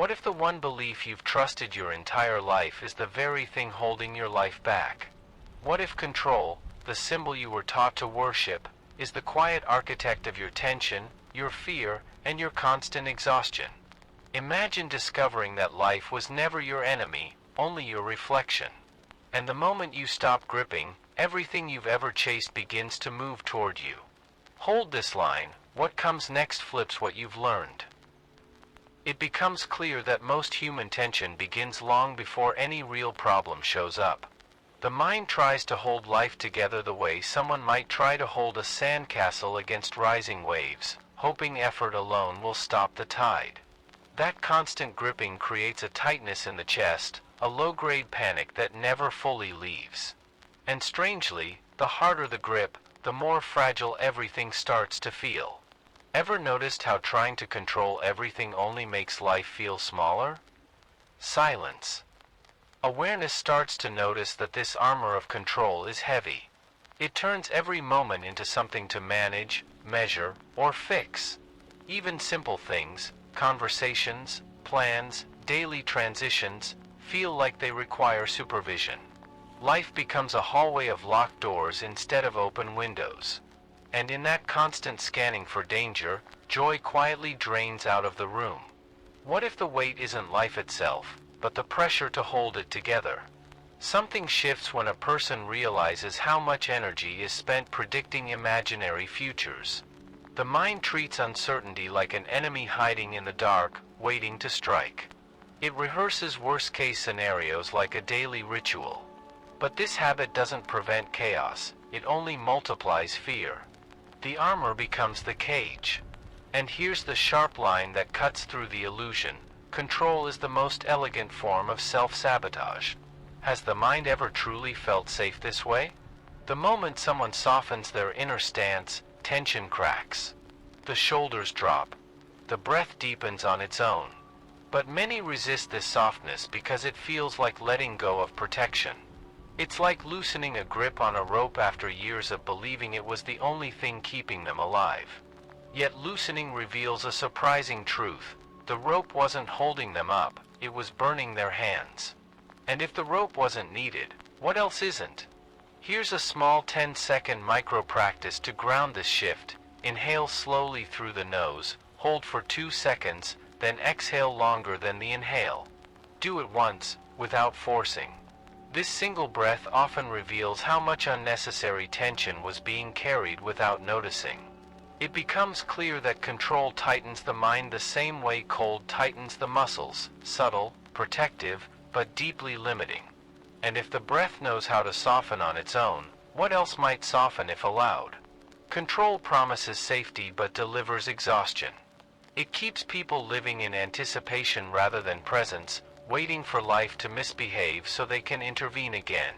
What if the one belief you've trusted your entire life is the very thing holding your life back? What if control, the symbol you were taught to worship, is the quiet architect of your tension, your fear, and your constant exhaustion? Imagine discovering that life was never your enemy, only your reflection. And the moment you stop gripping, everything you've ever chased begins to move toward you. Hold this line, what comes next flips what you've learned. It becomes clear that most human tension begins long before any real problem shows up. The mind tries to hold life together the way someone might try to hold a sandcastle against rising waves, hoping effort alone will stop the tide. That constant gripping creates a tightness in the chest, a low-grade panic that never fully leaves. And strangely, the harder the grip, the more fragile everything starts to feel. Ever noticed how trying to control everything only makes life feel smaller? Silence. Awareness starts to notice that this armor of control is heavy. It turns every moment into something to manage, measure, or fix. Even simple things, conversations, plans, daily transitions, feel like they require supervision. Life becomes a hallway of locked doors instead of open windows. And in that constant scanning for danger, joy quietly drains out of the room. What if the weight isn't life itself, but the pressure to hold it together? Something shifts when a person realizes how much energy is spent predicting imaginary futures. The mind treats uncertainty like an enemy hiding in the dark, waiting to strike. It rehearses worst-case scenarios like a daily ritual. But this habit doesn't prevent chaos, it only multiplies fear. The armor becomes the cage. And here's the sharp line that cuts through the illusion. Control is the most elegant form of self-sabotage. Has the mind ever truly felt safe this way? The moment someone softens their inner stance, tension cracks. The shoulders drop. The breath deepens on its own. But many resist this softness because it feels like letting go of protection. It's like loosening a grip on a rope after years of believing it was the only thing keeping them alive. Yet loosening reveals a surprising truth. The rope wasn't holding them up, it was burning their hands. And if the rope wasn't needed, what else isn't? Here's a small 10-second micro-practice to ground this shift. Inhale slowly through the nose, hold for 2 seconds, then exhale longer than the inhale. Do it once, without forcing. This single breath often reveals how much unnecessary tension was being carried without noticing. It becomes clear that control tightens the mind the same way cold tightens the muscles, subtle, protective, but deeply limiting. And if the breath knows how to soften on its own, what else might soften if allowed? Control promises safety but delivers exhaustion. It keeps people living in anticipation rather than presence, waiting for life to misbehave so they can intervene again.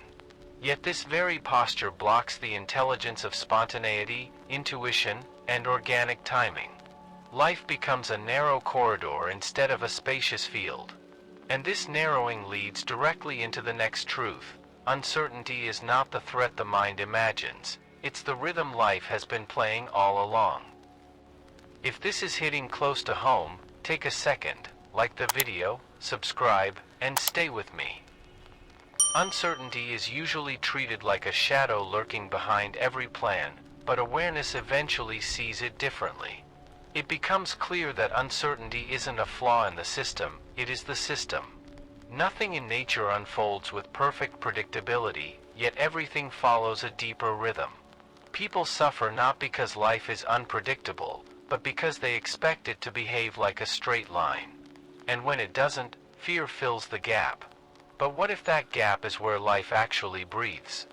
Yet this very posture blocks the intelligence of spontaneity, intuition, and organic timing. Life becomes a narrow corridor instead of a spacious field. And this narrowing leads directly into the next truth. Uncertainty is not the threat the mind imagines, it's the rhythm life has been playing all along. If this is hitting close to home, take a second, like the video, subscribe, and stay with me. Uncertainty is usually treated like a shadow lurking behind every plan, but awareness eventually sees it differently. It becomes clear that uncertainty isn't a flaw in the system, it is the system. Nothing in nature unfolds with perfect predictability, yet everything follows a deeper rhythm. People suffer not because life is unpredictable, but because they expect it to behave like a straight line. And when it doesn't, fear fills the gap. But what if that gap is where life actually breathes?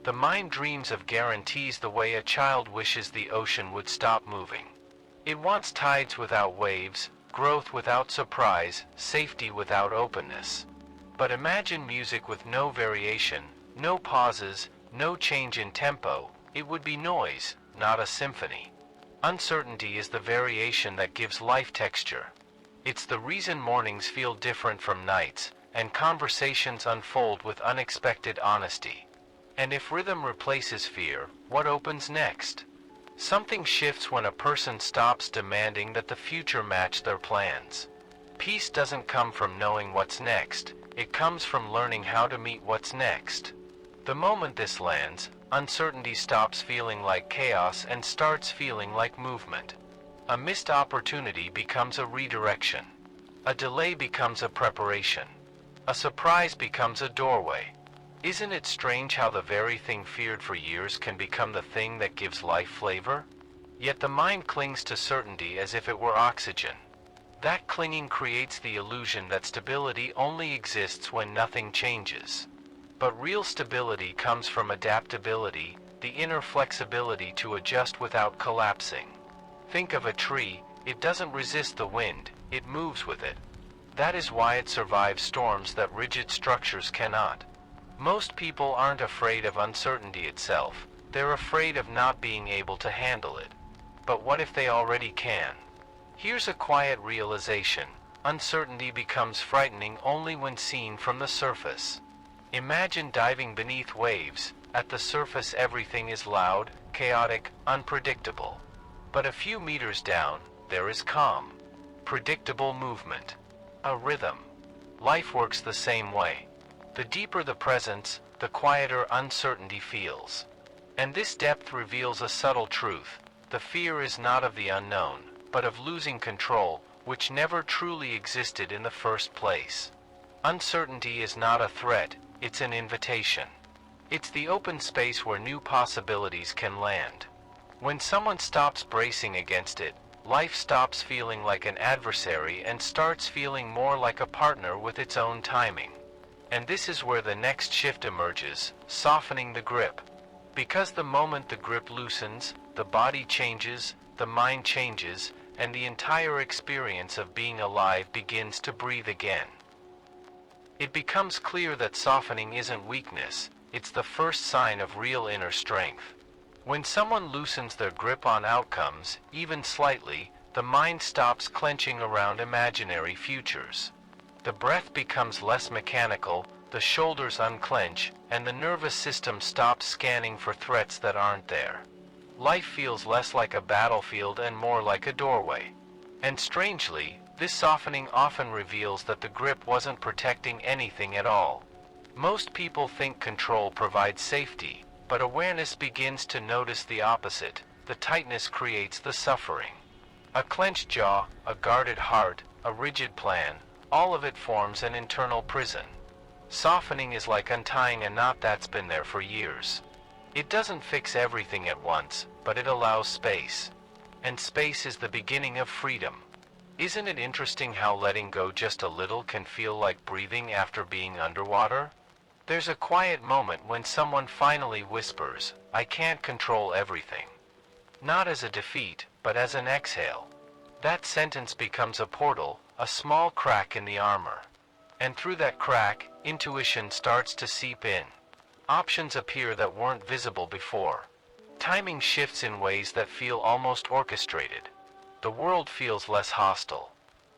The mind dreams of guarantees the way a child wishes the ocean would stop moving. It wants tides without waves, growth without surprise, safety without openness. But imagine music with no variation, no pauses, no change in tempo. It would be noise, not a symphony. Uncertainty is the variation that gives life texture. It's the reason mornings feel different from nights, and conversations unfold with unexpected honesty. And if rhythm replaces fear, what opens next? Something shifts when a person stops demanding that the future match their plans. Peace doesn't come from knowing what's next, it comes from learning how to meet what's next. The moment this lands, uncertainty stops feeling like chaos and starts feeling like movement. A missed opportunity becomes a redirection. A delay becomes a preparation. A surprise becomes a doorway. Isn't it strange how the very thing feared for years can become the thing that gives life flavor? Yet the mind clings to certainty as if it were oxygen. That clinging creates the illusion that stability only exists when nothing changes. But real stability comes from adaptability, the inner flexibility to adjust without collapsing. Think of a tree, it doesn't resist the wind, it moves with it. That is why it survives storms that rigid structures cannot. Most people aren't afraid of uncertainty itself, they're afraid of not being able to handle it. But what if they already can? Here's a quiet realization: uncertainty becomes frightening only when seen from the surface. Imagine diving beneath waves. At the surface everything is loud, chaotic, unpredictable. But a few meters down, there is calm, predictable movement, a rhythm. Life works the same way. The deeper the presence, the quieter uncertainty feels. And this depth reveals a subtle truth: the fear is not of the unknown, but of losing control, which never truly existed in the first place. Uncertainty is not a threat, it's an invitation. It's the open space where new possibilities can land. When someone stops bracing against it, life stops feeling like an adversary and starts feeling more like a partner with its own timing. And this is where the next shift emerges, softening the grip. Because the moment the grip loosens, the body changes, the mind changes, and the entire experience of being alive begins to breathe again. It becomes clear that softening isn't weakness, it's the first sign of real inner strength. When someone loosens their grip on outcomes, even slightly, the mind stops clenching around imaginary futures. The breath becomes less mechanical, the shoulders unclench, and the nervous system stops scanning for threats that aren't there. Life feels less like a battlefield and more like a doorway. And strangely, this softening often reveals that the grip wasn't protecting anything at all. Most people think control provides safety, but awareness begins to notice the opposite: the tightness creates the suffering. A clenched jaw, a guarded heart, a rigid plan, all of it forms an internal prison. Softening is like untying a knot that's been there for years. It doesn't fix everything at once, but it allows space. And space is the beginning of freedom. Isn't it interesting how letting go just a little can feel like breathing after being underwater? There's a quiet moment when someone finally whispers, "I can't control everything." Not as a defeat, but as an exhale. That sentence becomes a portal, a small crack in the armor. And through that crack, intuition starts to seep in. Options appear that weren't visible before. Timing shifts in ways that feel almost orchestrated. The world feels less hostile.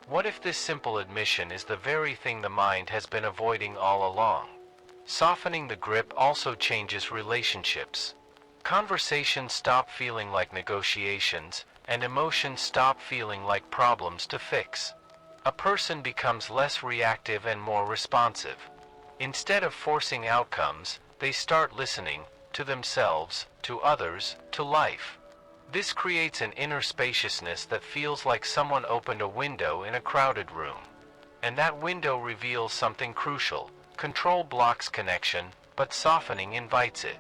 What if this simple admission is the very thing the mind has been avoiding all along? Softening the grip also changes relationships. Conversations stop feeling like negotiations, and emotions stop feeling like problems to fix. A person becomes less reactive and more responsive. Instead of forcing outcomes, they start listening, to themselves, to others, to life. This creates an inner spaciousness that feels like someone opened a window in a crowded room. And that window reveals something crucial: control blocks connection, but softening invites it.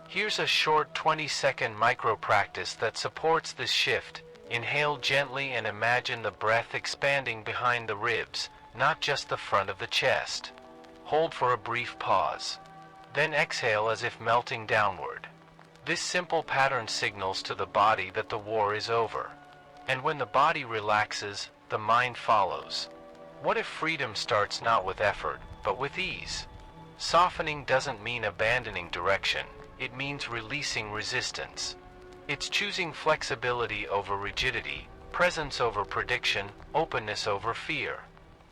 Here's a short 20-second micro practice that supports this shift. Inhale gently and imagine the breath expanding behind the ribs, not just the front of the chest. Hold for a brief pause. Then exhale as if melting downward. This simple pattern signals to the body that the war is over. And when the body relaxes, the mind follows. What if freedom starts not with effort, but with ease? Softening doesn't mean abandoning direction, it means releasing resistance. It's choosing flexibility over rigidity, presence over prediction, openness over fear.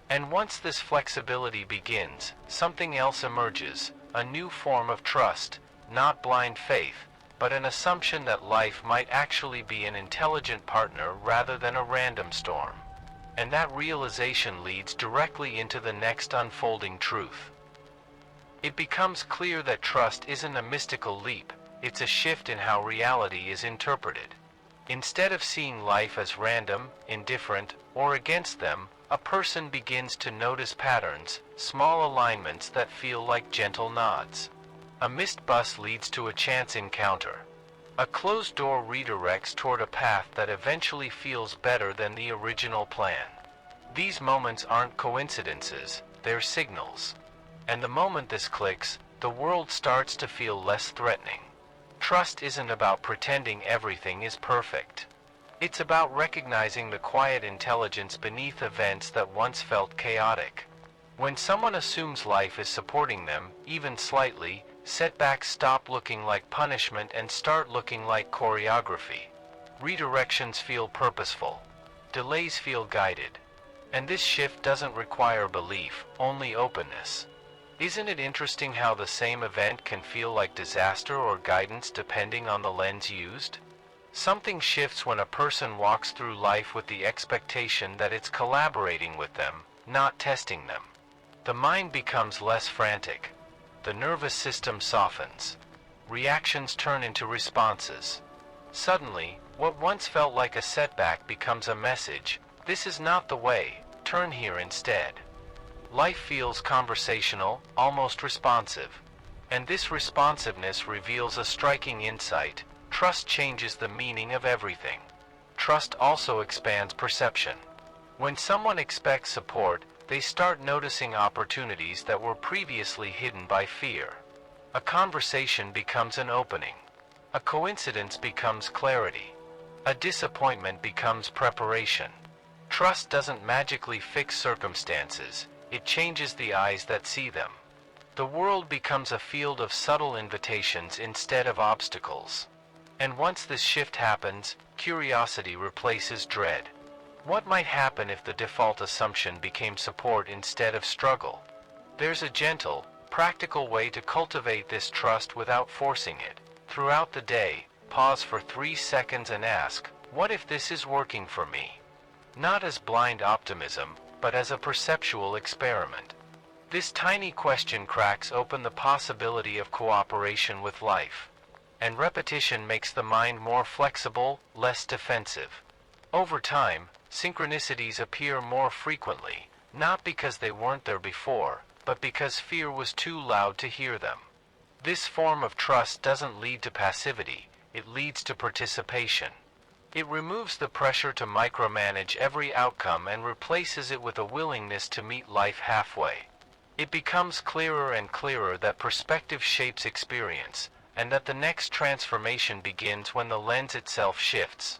And once this flexibility begins, something else emerges, a new form of trust, not blind faith, but an assumption that life might actually be an intelligent partner rather than a random storm. and that realization leads directly into the next unfolding truth. It becomes clear that trust isn't a mystical leap, it's a shift in how reality is interpreted. Instead of seeing life as random, indifferent, or against them, a person begins to notice patterns, small alignments that feel like gentle nods. A missed bus leads to a chance encounter. A closed door redirects toward a path that eventually feels better than the original plan. These moments aren't coincidences, they're signals. And the moment this clicks, the world starts to feel less threatening. Trust isn't about pretending everything is perfect. It's about recognizing the quiet intelligence beneath events that once felt chaotic. When someone assumes life is supporting them, even slightly, setbacks stop looking like punishment and start looking like choreography. Redirections feel purposeful. Delays feel guided. And this shift doesn't require belief, only openness. Isn't it interesting how the same event can feel like disaster or guidance depending on the lens used? Something shifts when a person walks through life with the expectation that it's collaborating with them, not testing them. The mind becomes less frantic. The nervous system softens. Reactions turn into responses. Suddenly, what once felt like a setback becomes a message. This is not the way, turn here instead. Life feels conversational, almost responsive. And this responsiveness reveals a striking insight. Trust changes the meaning of everything. Trust also expands perception. When someone expects support, they start noticing opportunities that were previously hidden by fear. A conversation becomes an opening. A coincidence becomes clarity. A disappointment becomes preparation. Trust doesn't magically fix circumstances. It changes the eyes that see them. The world becomes a field of subtle invitations instead of obstacles. And once this shift happens, curiosity replaces dread. What might happen if the default assumption became support instead of struggle? There's a gentle, practical way to cultivate this trust without forcing it. Throughout the day, pause for 3 seconds and ask, what if this is working for me? Not as blind optimism, but as a perceptual experiment. This tiny question cracks open the possibility of cooperation with life. And repetition makes the mind more flexible, less defensive. Over time, synchronicities appear more frequently, not because they weren't there before, but because fear was too loud to hear them. This form of trust doesn't lead to passivity, it leads to participation. It removes the pressure to micromanage every outcome and replaces it with a willingness to meet life halfway. It becomes clearer and clearer that perspective shapes experience, and that the next transformation begins when the lens itself shifts.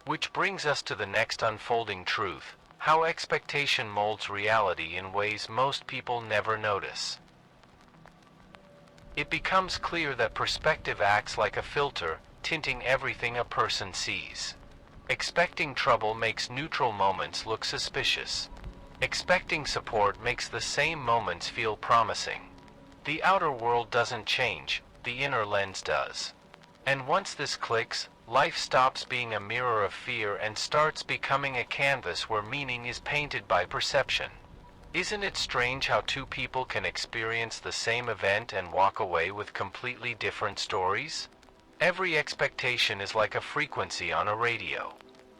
Which brings us to the next unfolding truth, how expectation molds reality in ways most people never notice. It becomes clear that perspective acts like a filter, tinting everything a person sees. Expecting trouble makes neutral moments look suspicious. Expecting support makes the same moments feel promising. The outer world doesn't change, the inner lens does. And once this clicks, life stops being a mirror of fear and starts becoming a canvas where meaning is painted by perception. Isn't it strange how two people can experience the same event and walk away with completely different stories? Every expectation is like a frequency on a radio.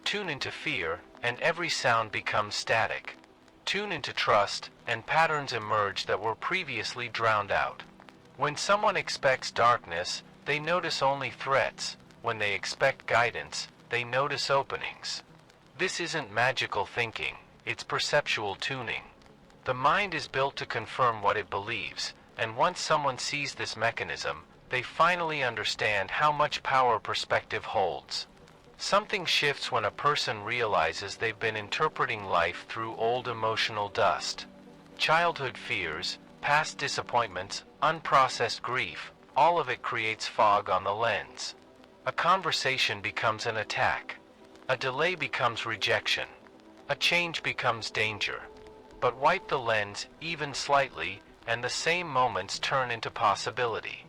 Tune into fear, and every sound becomes static. Tune into trust, and patterns emerge that were previously drowned out. When someone expects darkness, they notice only threats. When they expect guidance, they notice openings. This isn't magical thinking, it's perceptual tuning. The mind is built to confirm what it believes, and once someone sees this mechanism, they finally understand how much power perspective holds. Something shifts when a person realizes they've been interpreting life through old emotional dust. Childhood fears, past disappointments, unprocessed grief, all of it creates fog on the lens. A conversation becomes an attack. A delay becomes rejection. A change becomes danger. But wipe the lens, even slightly, and the same moments turn into possibility.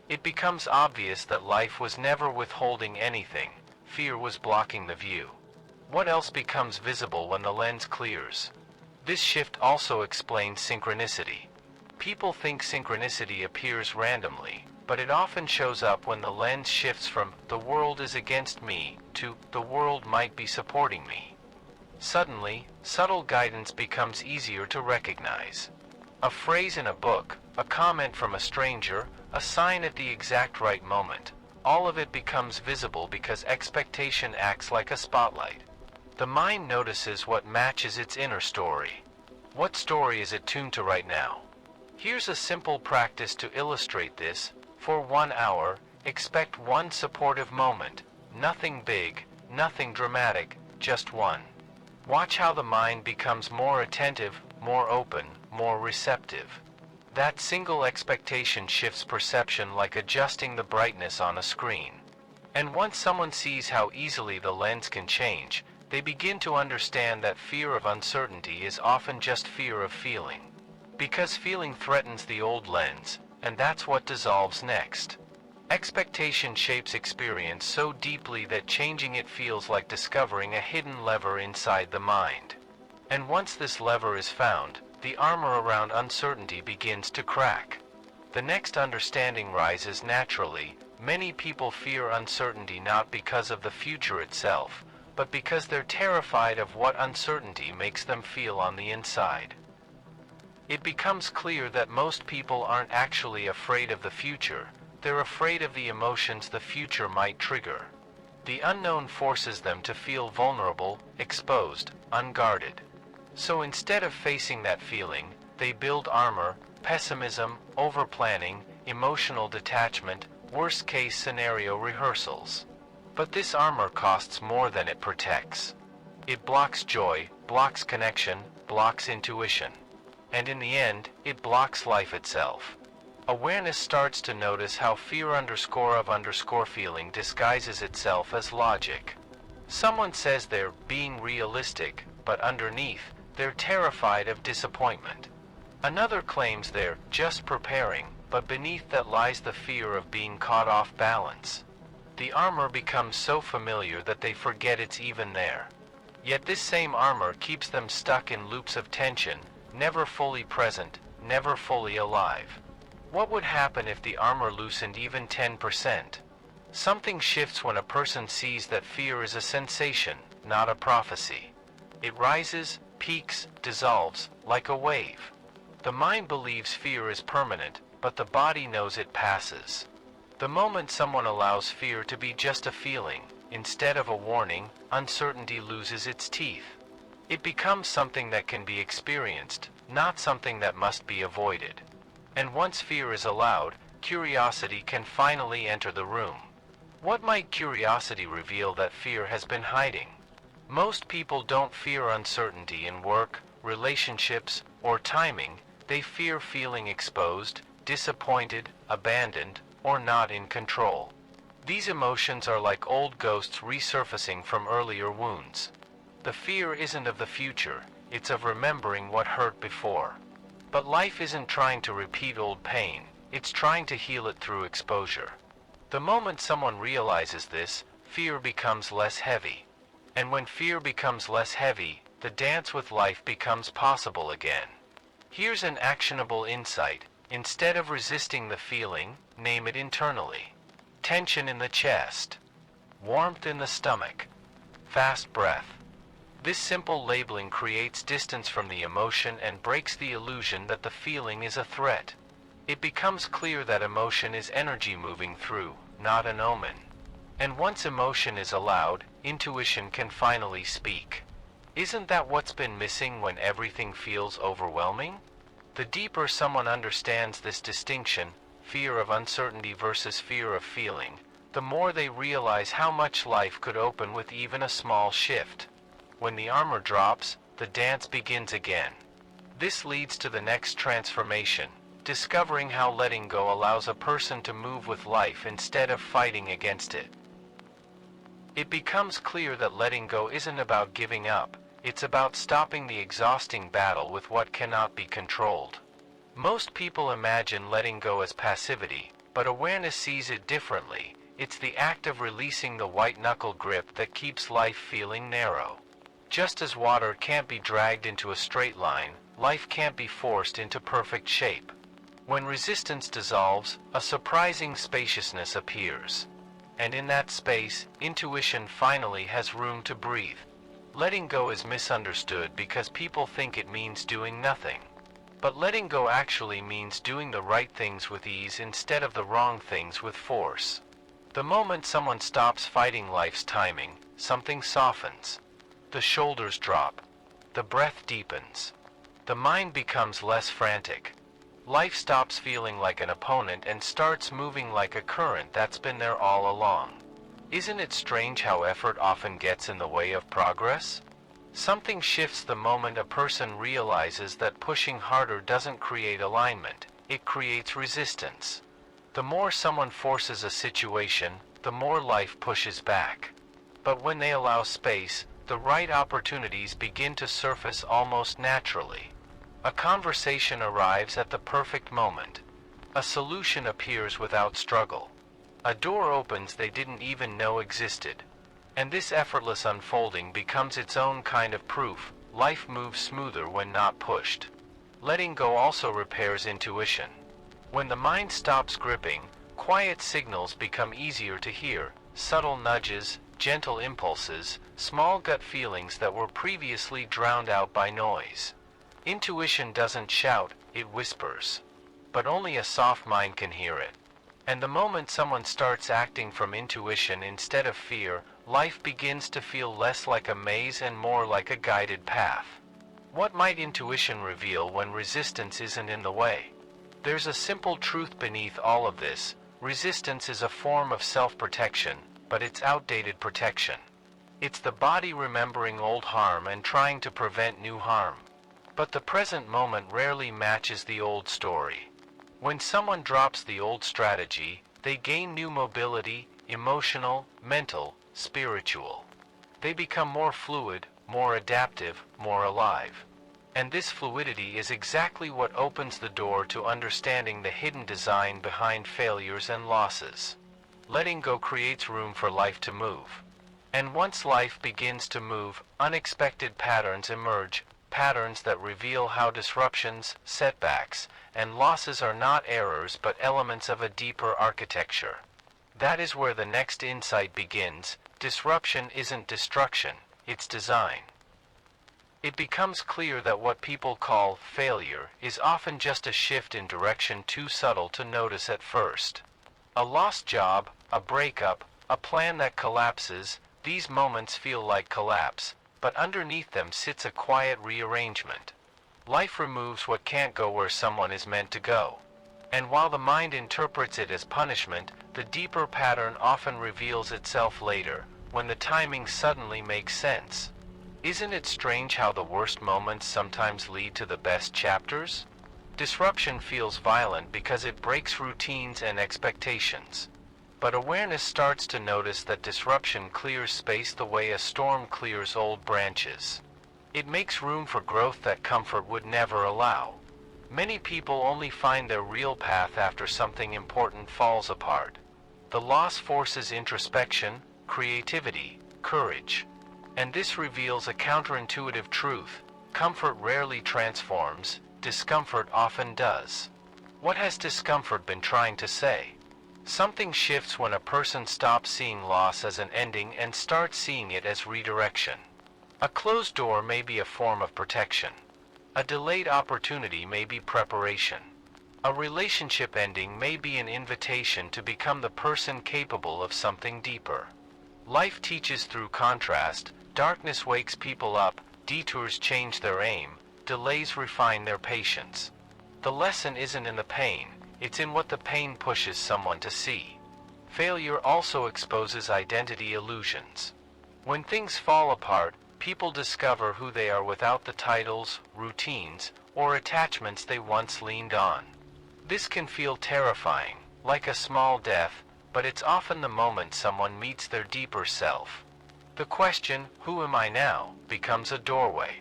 It becomes obvious that life was never withholding anything, fear was blocking the view. What else becomes visible when the lens clears? This shift also explains synchronicity. People think synchronicity appears randomly, but it often shows up when the lens shifts from "the world is against me" to "the world might be supporting me." Suddenly, subtle guidance becomes easier to recognize. A phrase in a book, a comment from a stranger, a sign at the exact right moment, all of it becomes visible because expectation acts like a spotlight. The mind notices what matches its inner story. What story is it tuned to right now? Here's a simple practice to illustrate this. For 1 hour, expect one supportive moment. Nothing big, nothing dramatic, just one. Watch how the mind becomes more attentive, more open, more receptive. That single expectation shifts perception like adjusting the brightness on a screen. And once someone sees how easily the lens can change, they begin to understand that fear of uncertainty is often just fear of feeling. Because feeling threatens the old lens, and that's what dissolves next. Expectation shapes experience so deeply that changing it feels like discovering a hidden lever inside the mind. And once this lever is found, the armor around uncertainty begins to crack. The next understanding rises naturally. Many people fear uncertainty not because of the future itself, but because they're terrified of what uncertainty makes them feel on the inside. It becomes clear that most people aren't actually afraid of the future, they're afraid of the emotions the future might trigger. The unknown forces them to feel vulnerable, exposed, unguarded. So instead of facing that feeling, they build armor, pessimism, overplanning, emotional detachment, worst-case scenario rehearsals. But this armor costs more than it protects. It blocks joy, blocks connection, blocks intuition. And in the end, it blocks life itself. Awareness starts to notice how fear _of_ feeling disguises itself as logic. Someone says they're being realistic, but underneath, they're terrified of disappointment. Another claims they're just preparing, but beneath that lies the fear of being caught off balance. The armor becomes so familiar that they forget it's even there. Yet this same armor keeps them stuck in loops of tension, never fully present, never fully alive. What would happen if the armor loosened even 10%? Something shifts when a person sees that fear is a sensation, not a prophecy. It rises, peaks, dissolves, like a wave. The mind believes fear is permanent, but the body knows it passes. The moment someone allows fear to be just a feeling, instead of a warning, uncertainty loses its teeth. It becomes something that can be experienced, not something that must be avoided. And once fear is allowed, curiosity can finally enter the room. What might curiosity reveal that fear has been hiding? Most people don't fear uncertainty in work, relationships, or timing. They fear feeling exposed, disappointed, abandoned, or not in control. These emotions are like old ghosts resurfacing from earlier wounds. The fear isn't of the future, it's of remembering what hurt before. But life isn't trying to repeat old pain, it's trying to heal it through exposure. The moment someone realizes this, fear becomes less heavy. And when fear becomes less heavy, the dance with life becomes possible again. Here's an actionable insight. Instead of resisting the feeling, name it internally. Tension in the chest. Warmth in the stomach. Fast breath. This simple labeling creates distance from the emotion and breaks the illusion that the feeling is a threat. It becomes clear that emotion is energy moving through, not an omen. And once emotion is allowed, intuition can finally speak. Isn't that what's been missing when everything feels overwhelming? The deeper someone understands this distinction, fear of uncertainty versus fear of feeling, the more they realize how much life could open with even a small shift. When the armor drops, the dance begins again. This leads to the next transformation, discovering how letting go allows a person to move with life instead of fighting against it. It becomes clear that letting go isn't about giving up, it's about stopping the exhausting battle with what cannot be controlled. Most people imagine letting go as passivity, but awareness sees it differently. It's the act of releasing the white-knuckle grip that keeps life feeling narrow. Just as water can't be dragged into a straight line, life can't be forced into perfect shape. When resistance dissolves, a surprising spaciousness appears. And in that space, intuition finally has room to breathe. Letting go is misunderstood because people think it means doing nothing. But letting go actually means doing the right things with ease instead of the wrong things with force. The moment someone stops fighting life's timing, something softens. The shoulders drop. The breath deepens. The mind becomes less frantic. Life stops feeling like an opponent and starts moving like a current that's been there all along. Isn't it strange how effort often gets in the way of progress? Something shifts the moment a person realizes that pushing harder doesn't create alignment, it creates resistance. The more someone forces a situation, the more life pushes back. But when they allow space, the right opportunities begin to surface almost naturally. A conversation arrives at the perfect moment. A solution appears without struggle. A door opens they didn't even know existed. And this effortless unfolding becomes its own kind of proof. Life moves smoother when not pushed. Letting go also repairs intuition. When the mind stops gripping, quiet signals become easier to hear, subtle nudges, gentle impulses, small gut feelings that were previously drowned out by noise. Intuition doesn't shout, it whispers. But only a soft mind can hear it. And the moment someone starts acting from intuition instead of fear, life begins to feel less like a maze and more like a guided path. What might intuition reveal when resistance isn't in the way? There's a simple truth beneath all of this. Resistance is a form of self-protection, but it's outdated protection. It's the body remembering old harm and trying to prevent new harm. But the present moment rarely matches the old story. When someone drops the old strategy, they gain new mobility, emotional, mental, spiritual. They become more fluid, more adaptive, more alive. And this fluidity is exactly what opens the door to understanding the hidden design behind failures and losses. Letting go creates room for life to move. And once life begins to move, unexpected patterns emerge, patterns that reveal how disruptions, setbacks, and losses are not errors but elements of a deeper architecture. That is where the next insight begins. Disruption isn't destruction, it's design. It becomes clear that what people call failure is often just a shift in direction too subtle to notice at first. A lost job, a breakup, a plan that collapses, these moments feel like collapse, but underneath them sits a quiet rearrangement. Life removes what can't go where someone is meant to go. And while the mind interprets it as punishment, the deeper pattern often reveals itself later, when the timing suddenly makes sense. Isn't it strange how the worst moments sometimes lead to the best chapters? Disruption feels violent because it breaks routines and expectations. But awareness starts to notice that disruption clears space the way a storm clears old branches. It makes room for growth that comfort would never allow. Many people only find their real path after something important falls apart. The loss forces introspection, creativity, courage. And this reveals a counterintuitive truth. Comfort rarely transforms, discomfort often does. What has discomfort been trying to say? Something shifts when a person stops seeing loss as an ending and starts seeing it as redirection. A closed door may be a form of protection. A delayed opportunity may be preparation. A relationship ending may be an invitation to become the person capable of something deeper. Life teaches through contrast. Darkness wakes people up, detours change their aim, delays refine their patience. The lesson isn't in the pain, it's in what the pain pushes someone to see. Failure also exposes identity illusions. When things fall apart, people discover who they are without the titles, routines, or attachments they once leaned on. This can feel terrifying, like a small death, but it's often the moment someone meets their deeper self. The question, "Who am I now?" becomes a doorway.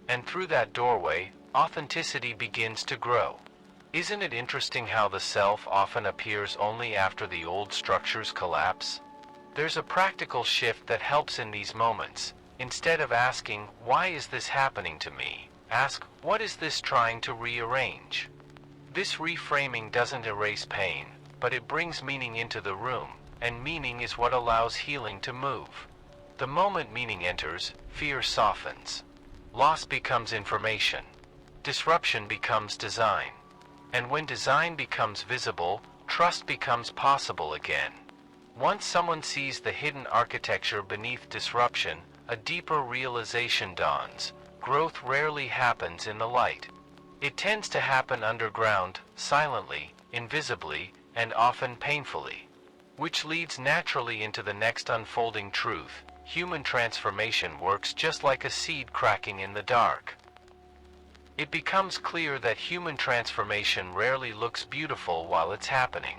And through that doorway, authenticity begins to grow. Isn't it interesting how the self often appears only after the old structures collapse? There's a practical shift that helps in these moments. Instead of asking, "Why is this happening to me?" ask, "What is this trying to rearrange?" This reframing doesn't erase pain, but it brings meaning into the room, and meaning is what allows healing to move. The moment meaning enters, fear softens. Loss becomes information. Disruption becomes design. And when design becomes visible, trust becomes possible again. Once someone sees the hidden architecture beneath disruption, a deeper realization dawns. Growth rarely happens in the light. It tends to happen underground, silently, invisibly, and often painfully. Which leads naturally into the next unfolding truth. Human transformation works just like a seed cracking in the dark. It becomes clear that human transformation rarely looks beautiful while it's happening.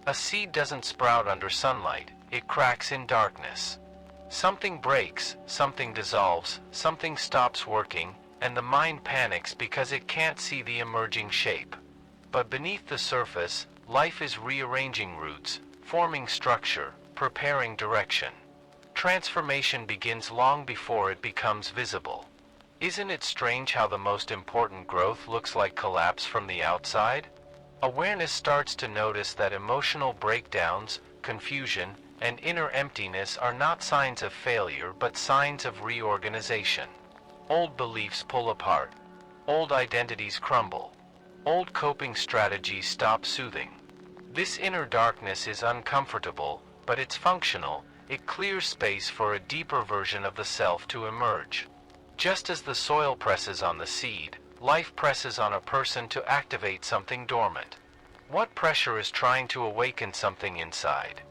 A seed doesn't sprout under sunlight, it cracks in darkness. Something breaks, something dissolves, something stops working, and the mind panics because it can't see the emerging shape. But beneath the surface, life is rearranging roots, forming structure, preparing direction. Transformation begins long before it becomes visible. Isn't it strange how the most important growth looks like collapse from the outside? Awareness starts to notice that emotional breakdowns, confusion, and inner emptiness are not signs of failure but signs of reorganization. Old beliefs pull apart. Old identities crumble. Old coping strategies stop soothing. This inner darkness is uncomfortable, but it's functional. It clears space for a deeper version of the self to emerge. Just as the soil presses on the seed, life presses on a person to activate something dormant. What pressure is trying to awaken something inside?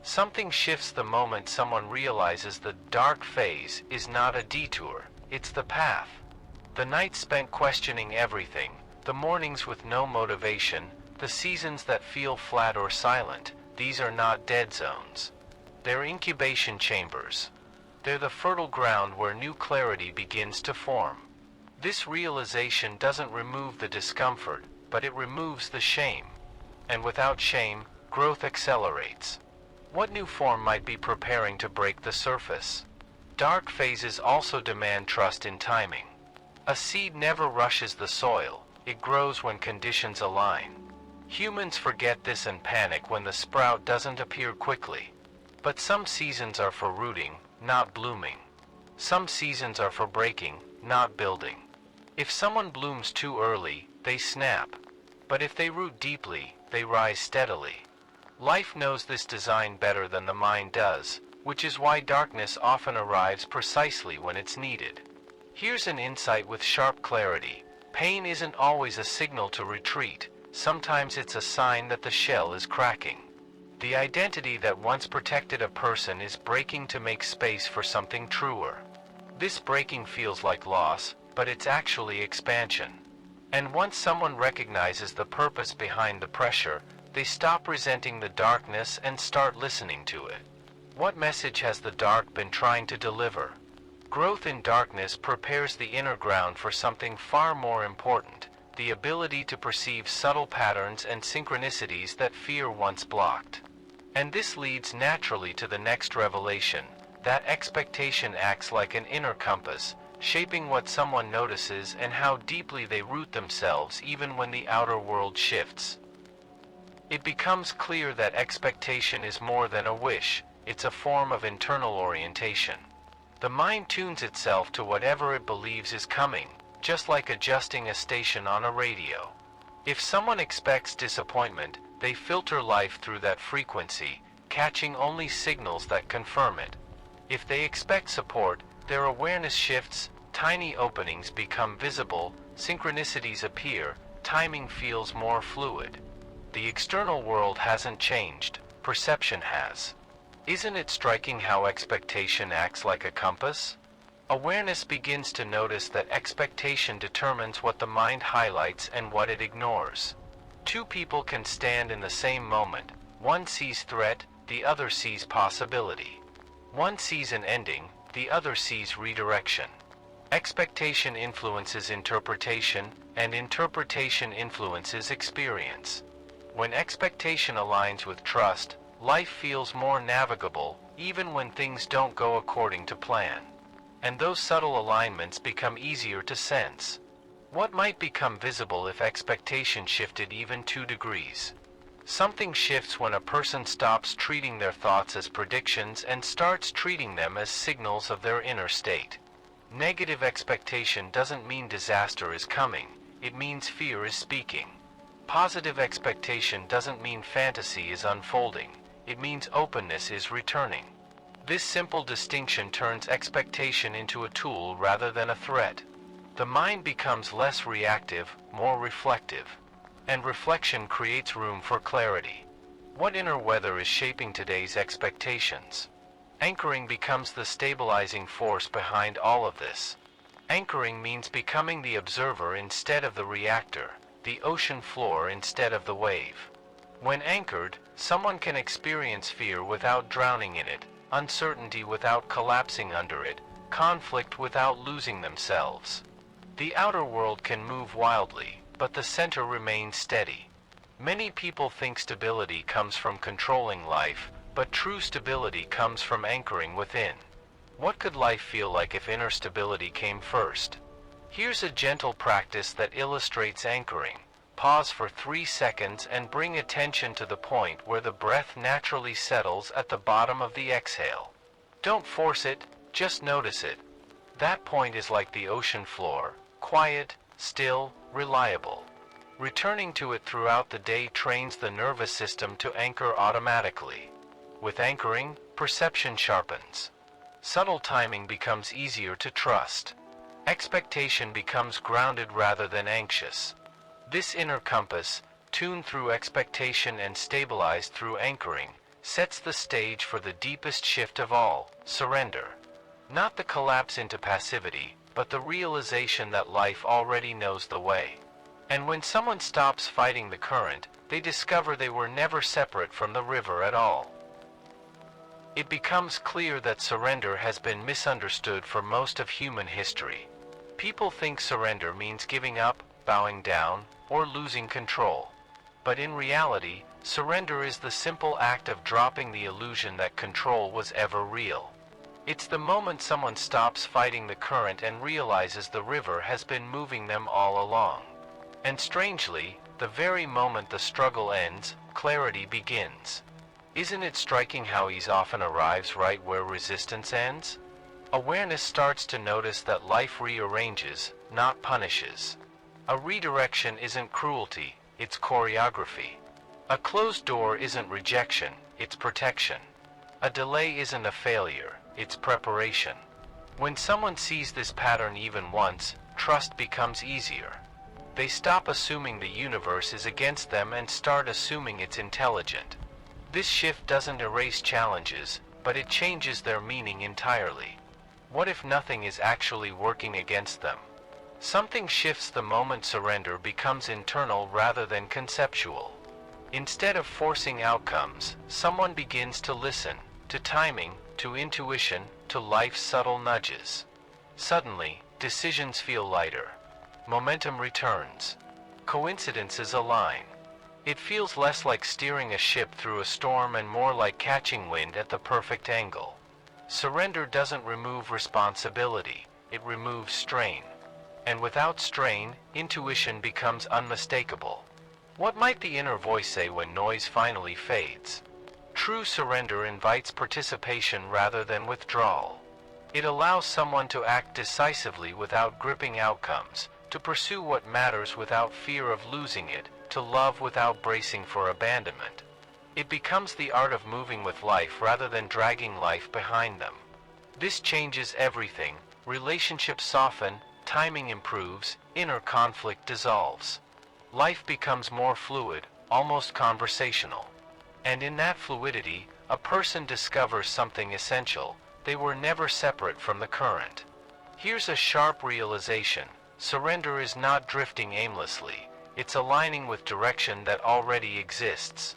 Something shifts the moment someone realizes the dark phase is not a detour, it's the path. The nights spent questioning everything, the mornings with no motivation, the seasons that feel flat or silent, these are not dead zones. They're incubation chambers. They're the fertile ground where new clarity begins to form. This realization doesn't remove the discomfort, but it removes the shame. And without shame, growth accelerates. What new form might be preparing to break the surface? Dark phases also demand trust in timing. A seed never rushes the soil, it grows when conditions align. Humans forget this and panic when the sprout doesn't appear quickly. But some seasons are for rooting, not blooming. Some seasons are for breaking, not building. If someone blooms too early, they snap. But if they root deeply, they rise steadily. Life knows this design better than the mind does, which is why darkness often arrives precisely when it's needed. Here's an insight with sharp clarity. Pain isn't always a signal to retreat. Sometimes it's a sign that the shell is cracking. The identity that once protected a person is breaking to make space for something truer. This breaking feels like loss, but it's actually expansion. And once someone recognizes the purpose behind the pressure, they stop resenting the darkness and start listening to it. What message has the dark been trying to deliver? Growth in darkness prepares the inner ground for something far more important, the ability to perceive subtle patterns and synchronicities that fear once blocked. And this leads naturally to the next revelation. That expectation acts like an inner compass, shaping what someone notices and how deeply they root themselves even when the outer world shifts. It becomes clear that expectation is more than a wish, it's a form of internal orientation. The mind tunes itself to whatever it believes is coming, just like adjusting a station on a radio. If someone expects disappointment, they filter life through that frequency, catching only signals that confirm it. If they expect support, their awareness shifts, tiny openings become visible, synchronicities appear, timing feels more fluid. The external world hasn't changed, perception has. Isn't it striking how expectation acts like a compass? Awareness begins to notice that expectation determines what the mind highlights and what it ignores. Two people can stand in the same moment. One sees threat, the other sees possibility. One sees an ending, the other sees redirection. Expectation influences interpretation, and interpretation influences experience. When expectation aligns with trust, life feels more navigable, even when things don't go according to plan. And those subtle alignments become easier to sense. What might become visible if expectation shifted even 2 degrees? Something shifts when a person stops treating their thoughts as predictions and starts treating them as signals of their inner state. Negative expectation doesn't mean disaster is coming, it means fear is speaking. Positive expectation doesn't mean fantasy is unfolding, it means openness is returning. This simple distinction turns expectation into a tool rather than a threat. The mind becomes less reactive, more reflective. And reflection creates room for clarity. What inner weather is shaping today's expectations? Anchoring becomes the stabilizing force behind all of this. Anchoring means becoming the observer instead of the reactor, the ocean floor instead of the wave. When anchored, someone can experience fear without drowning in it, uncertainty without collapsing under it, conflict without losing themselves. The outer world can move wildly, but the center remains steady. Many people think stability comes from controlling life, but true stability comes from anchoring within. What could life feel like if inner stability came first? Here's a gentle practice that illustrates anchoring. Pause for 3 seconds and bring attention to the point where the breath naturally settles at the bottom of the exhale. Don't force it, just notice it. That point is like the ocean floor, quiet, still, reliable. Returning to it throughout the day trains the nervous system to anchor automatically. With anchoring, perception sharpens. Subtle timing becomes easier to trust. Expectation becomes grounded rather than anxious. This inner compass, tuned through expectation and stabilized through anchoring, sets the stage for the deepest shift of all, surrender. Not the collapse into passivity, but the realization that life already knows the way. And when someone stops fighting the current, they discover they were never separate from the river at all. It becomes clear that surrender has been misunderstood for most of human history. People think surrender means giving up, bowing down, or losing control. But in reality, surrender is the simple act of dropping the illusion that control was ever real. It's the moment someone stops fighting the current and realizes the river has been moving them all along. And strangely, the very moment the struggle ends, clarity begins. Isn't it striking how ease often arrives right where resistance ends? Awareness starts to notice that life rearranges, not punishes. A redirection isn't cruelty, it's choreography. A closed door isn't rejection, it's protection. A delay isn't a failure, it's preparation. When someone sees this pattern even once, trust becomes easier. They stop assuming the universe is against them and start assuming it's intelligent. This shift doesn't erase challenges, but it changes their meaning entirely. What if nothing is actually working against them? Something shifts the moment surrender becomes internal rather than conceptual. Instead of forcing outcomes, someone begins to listen, to timing, to intuition, to life's subtle nudges. Suddenly, decisions feel lighter. Momentum returns. Coincidences align. It feels less like steering a ship through a storm and more like catching wind at the perfect angle. Surrender doesn't remove responsibility, it removes strain. And without strain, intuition becomes unmistakable. What might the inner voice say when noise finally fades? True surrender invites participation rather than withdrawal. It allows someone to act decisively without gripping outcomes, to pursue what matters without fear of losing it, to love without bracing for abandonment. It becomes the art of moving with life rather than dragging life behind them. This changes everything. Relationships soften, timing improves, inner conflict dissolves. Life becomes more fluid, almost conversational. And in that fluidity, a person discovers something essential. They were never separate from the current. Here's a sharp realization. Surrender is not drifting aimlessly. It's aligning with direction that already exists.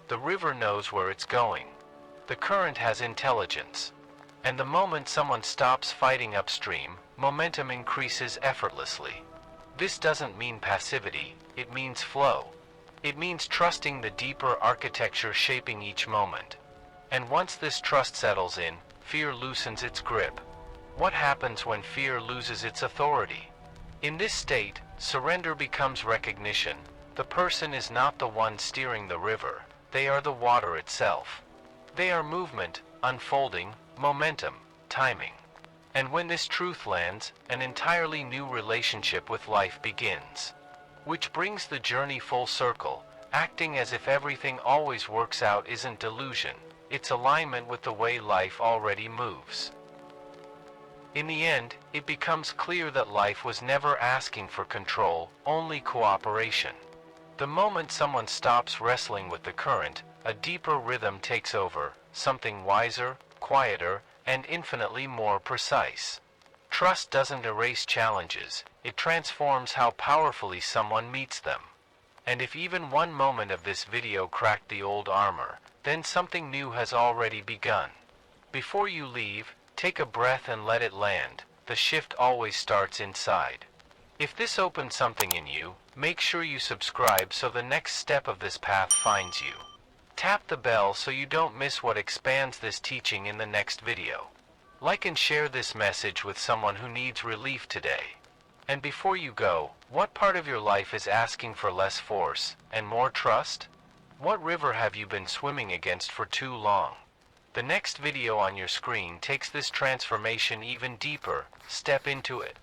The river knows where it's going. The current has intelligence. And the moment someone stops fighting upstream, momentum increases effortlessly. This doesn't mean passivity, it means flow. It means trusting the deeper architecture shaping each moment. And once this trust settles in, fear loosens its grip. What happens when fear loses its authority? In this state, surrender becomes recognition. The person is not the one steering the river, they are the water itself. They are movement, unfolding, momentum, timing. And when this truth lands, an entirely new relationship with life begins. Which brings the journey full circle. Acting as if everything always works out isn't delusion, it's alignment with the way life already moves. In the end, it becomes clear that life was never asking for control, only cooperation. The moment someone stops wrestling with the current, a deeper rhythm takes over, something wiser, quieter, and infinitely more precise. Trust doesn't erase challenges, it transforms how powerfully someone meets them. And if even one moment of this video cracked the old armor, then something new has already begun. Before you leave, take a breath and let it land. The shift always starts inside. If this opened something in you, make sure you subscribe so the next step of this path finds you. Tap the bell so you don't miss what expands this teaching in the next video. Like and share this message with someone who needs relief today. And before you go, what part of your life is asking for less force and more trust? What river have you been swimming against for too long? The next video on your screen takes this transformation even deeper. Step into it.